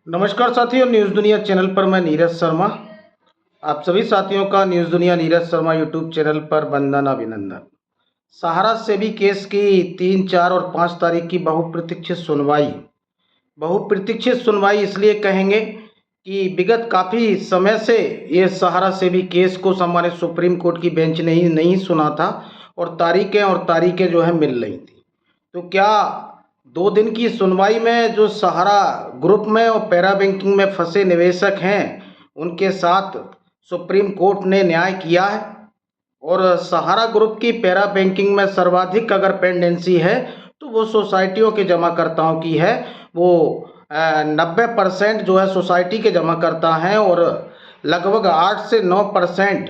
नमस्कार साथियों, न्यूज़ दुनिया चैनल पर मैं नीरज शर्मा। आप सभी साथियों का न्यूज़ दुनिया नीरज शर्मा यूट्यूब चैनल पर वंदन अभिनंदन। सहारा सेबी केस की 3, 4 और 5 तारीख की बहुप्रतीक्षित सुनवाई इसलिए कहेंगे कि विगत काफ़ी समय से ये सहारा सेबी केस को सम्मानित सुप्रीम कोर्ट की बेंच ने ही नहीं सुना था और तारीखें जो है मिल रही थी। तो क्या 2 दिन की सुनवाई में जो सहारा ग्रुप में और पैरा बैंकिंग में फंसे निवेशक हैं उनके साथ सुप्रीम कोर्ट ने न्याय किया है? और सहारा ग्रुप की पैरा बैंकिंग में सर्वाधिक अगर पेंडेंसी है तो वो सोसाइटियों के जमाकर्ताओं की है। वो 90% जो है सोसाइटी के जमाकर्ता हैं और लगभग 8 से 9%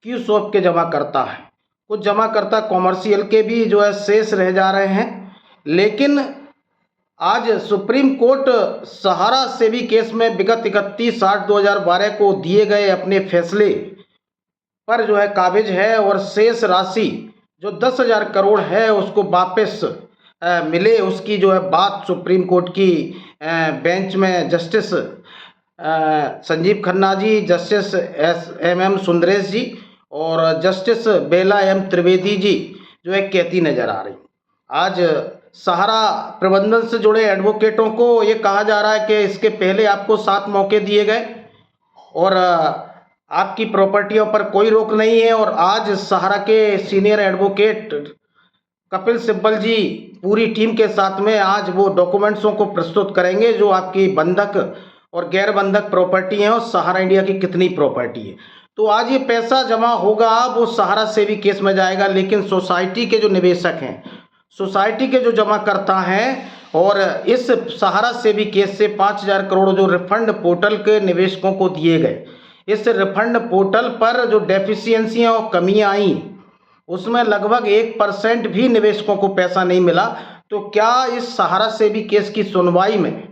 क्यूसॉप के जमाकर्ता हैं। कुछ जमाकर्ता कॉमर्शियल के भी जो है शेष रह जा रहे हैं। लेकिन आज सुप्रीम कोर्ट सहारा सेबी केस में विगत 31/8/2012 को दिए गए अपने फैसले पर जो है काबिज है और शेष राशि जो 10,000 करोड़ है उसको वापस मिले, उसकी जो है बात सुप्रीम कोर्ट की बेंच में justice Sanjeev Khanna ji, justice MM Sundaresh जी और जस्टिस बेला M त्रिवेदी जी जो है कहती नजर आ रही। आज सहारा प्रबंधन से जुड़े एडवोकेटों को ये कहा जा रहा है कि इसके पहले आपको 7 मौके दिए गए और आपकी प्रॉपर्टियों पर कोई रोक नहीं है। और आज सहारा के सीनियर एडवोकेट कपिल सिब्बल जी पूरी टीम के साथ में आज वो डॉक्यूमेंट्सों को प्रस्तुत करेंगे जो आपकी बंधक और गैर बंधक प्रॉपर्टी है और सहारा इंडिया की कितनी प्रॉपर्टी है। तो आज ये पैसा जमा होगा वो सहारा सेबी केस में जाएगा, लेकिन सोसाइटी के जो निवेशक हैं, सोसाइटी के जो जमाकर्ता हैं और इस सहारा सेबी केस से 5,000 करोड़ जो रिफंड पोर्टल के निवेशकों को दिए गए, इस रिफंड पोर्टल पर जो डेफिशिएंसियाँ और कमियाँ आई उसमें लगभग 1% भी निवेशकों को पैसा नहीं मिला। तो क्या इस सहारा सेबी केस की सुनवाई में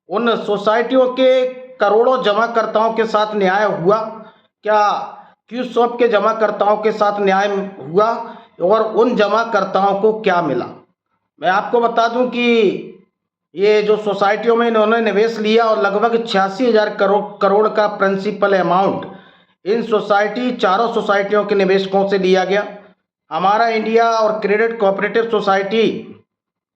उन सोसाइटियों के करोड़ों जमाकर्ताओं के साथ न्याय हुआ? क्या क्यूसॉप के जमाकर्ताओं के साथ न्याय हुआ और उन जमाकर्ताओं को क्या मिला? मैं आपको बता दूं कि ये जो सोसाइटियों में इन्होंने निवेश लिया और लगभग 86,000 करोड़ का प्रिंसिपल अमाउंट इन चारों सोसाइटियों के निवेशकों से लिया गया। हमारा इंडिया और क्रेडिट कोऑपरेटिव सोसाइटी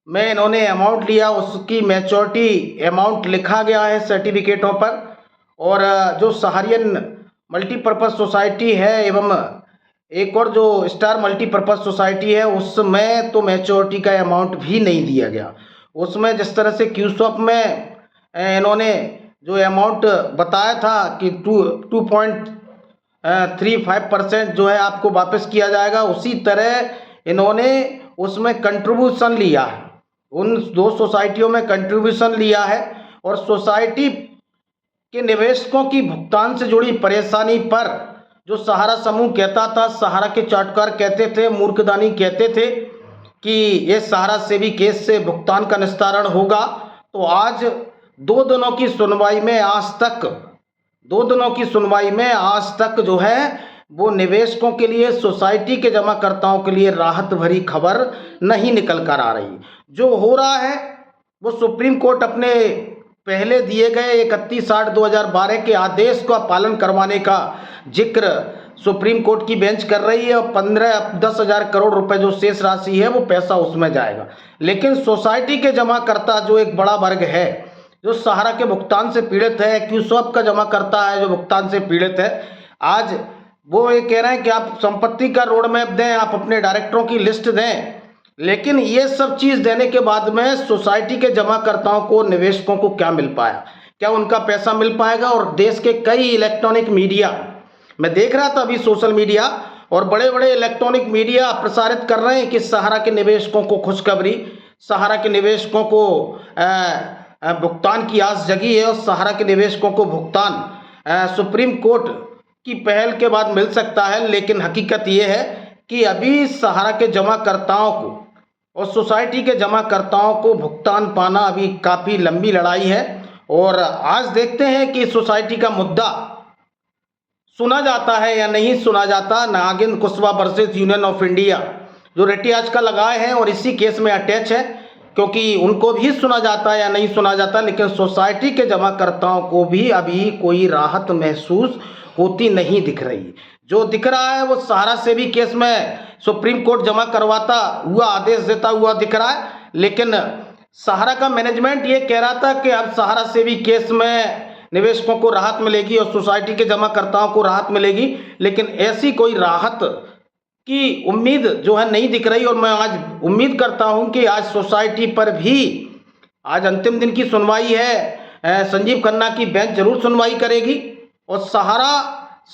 में इन्होंने अमाउंट लिया, उसकी मैच्योरिटी अमाउंट लिखा गया है सर्टिफिकेटों पर। और जो सहारियन मल्टीपर्पज़ सोसाइटी है एवं एक और जो स्टार मल्टीपर्पज़ सोसाइटी है उसमें तो मैच्योरिटी का अमाउंट भी नहीं दिया गया। उसमें जिस तरह से क्यूसॉप में इन्होंने जो अमाउंट बताया था कि 2.35% जो है आपको वापस किया जाएगा, उसी तरह इन्होंने उसमें कंट्रीब्यूशन लिया है, उन 2 सोसाइटियों में कंट्रीब्यूशन लिया है। और सोसाइटी के निवेशकों की भुगतान से जुड़ी परेशानी पर जो सहारा समूह कहता था, सहारा के चार्टकार कहते थे, मूर्खदानी कहते थे कि ये सहारा सेबी केस से भुगतान का निस्तारण होगा। तो आज 2 दिनों की सुनवाई में आज तक जो है वो निवेशकों के लिए, सोसाइटी के जमाकर्ताओं के लिए राहत भरी खबर नहीं निकल कर आ रही। जो हो रहा है वो सुप्रीम कोर्ट अपने पहले दिए गए 31/8/2012 के आदेश का पालन करवाने का जिक्र सुप्रीम कोर्ट की बेंच कर रही है और 10,000 करोड़ रुपए जो शेष राशि है वो पैसा उसमें जाएगा। लेकिन सोसाइटी के जमाकर्ता जो एक बड़ा वर्ग है जो सहारा के भुगतान से पीड़ित है, क्यूसॉप का जमाकर्ता है जो भुगतान से पीड़ित है, आज वो ये कह रहे हैं कि आप संपत्ति का रोड मैप दें, आप अपने डायरेक्टरों की लिस्ट दें। लेकिन ये सब चीज़ देने के बाद में सोसाइटी के जमाकर्ताओं को, निवेशकों को क्या मिल पाया? क्या उनका पैसा मिल पाएगा? और देश के कई इलेक्ट्रॉनिक मीडिया, मैं देख रहा था अभी सोशल मीडिया और बड़े बड़े इलेक्ट्रॉनिक मीडिया प्रसारित कर रहे हैं कि सहारा के निवेशकों को खुशखबरी, सहारा के निवेशकों को भुगतान की आस जगी है और सहारा के निवेशकों को भुगतान सुप्रीम कोर्ट की पहल के बाद मिल सकता है। लेकिन हकीकत ये है कि अभी सहारा के जमाकर्ताओं को और सोसाइटी के जमाकर्ताओं को भुगतान पाना अभी काफ़ी लंबी लड़ाई है। और आज देखते हैं कि सोसाइटी का मुद्दा सुना जाता है या नहीं सुना जाता। नागिन Kushwaha versus union of India जो रेटी आज का लगाए हैं और इसी केस में अटैच है क्योंकि उनको भी सुना जाता है या नहीं सुना जाता, लेकिन सोसाइटी के जमाकर्ताओं को भी अभी कोई राहत महसूस होती नहीं दिख रही। जो दिख रहा है वो सहारा सेवी केस में सुप्रीम कोर्ट जमा करवाता हुआ, आदेश देता हुआ दिख रहा है, लेकिन सहारा का मैनेजमेंट ये कह रहा था कि अब सहारा सेवी केस में निवेशकों को राहत मिलेगी और सोसाइटी के जमाकर्ताओं को राहत मिलेगी, लेकिन ऐसी कोई राहत की उम्मीद जो है नहीं दिख रही। और मैं आज उम्मीद करता हूं कि आज सोसाइटी पर भी आज अंतिम दिन की सुनवाई है, संजीव खन्ना की बेंच जरूर सुनवाई करेगी और सहारा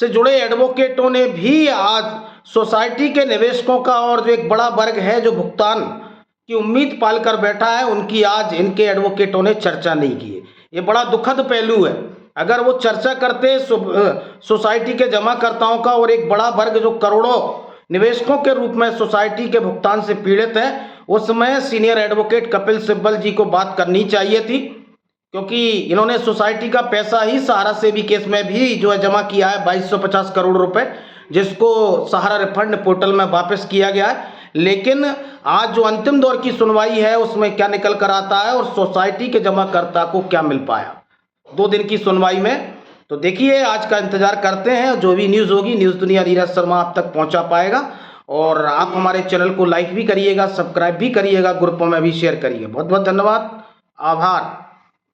से जुड़े एडवोकेटों ने भी आज सोसाइटी के निवेशकों का और जो एक बड़ा वर्ग है जो भुगतान की उम्मीद पाल कर बैठा है, उनकी आज इनके एडवोकेटों ने चर्चा नहीं की है। ये बड़ा दुखद पहलू है। अगर वो चर्चा करते सोसाइटी के जमाकर्ताओं का और एक बड़ा वर्ग जो करोड़ों निवेशकों के रूप में सोसाइटी के भुगतान से पीड़ित है, उसमें सीनियर एडवोकेट कपिल सिब्बल जी को बात करनी चाहिए थी, क्योंकि इन्होंने सोसाइटी का पैसा ही सहारा सेवी केस में भी जो है जमा किया है 2250 करोड़ रुपए, जिसको सहारा रिफंड पोर्टल में वापस किया गया है। लेकिन आज जो अंतिम दौर की सुनवाई है उसमें क्या निकल कर आता है और सोसाइटी के जमाकर्ता को क्या मिल पाया 2 दिन की सुनवाई में, तो देखिए आज का इंतजार करते हैं। जो भी न्यूज़ होगी न्यूज़ दुनिया नीरज शर्मा आप तक पहुंचा पाएगा। और आप हमारे चैनल को लाइक भी करिएगा, सब्सक्राइब भी करिएगा, ग्रुपों में भी शेयर करिए। बहुत बहुत धन्यवाद, आभार।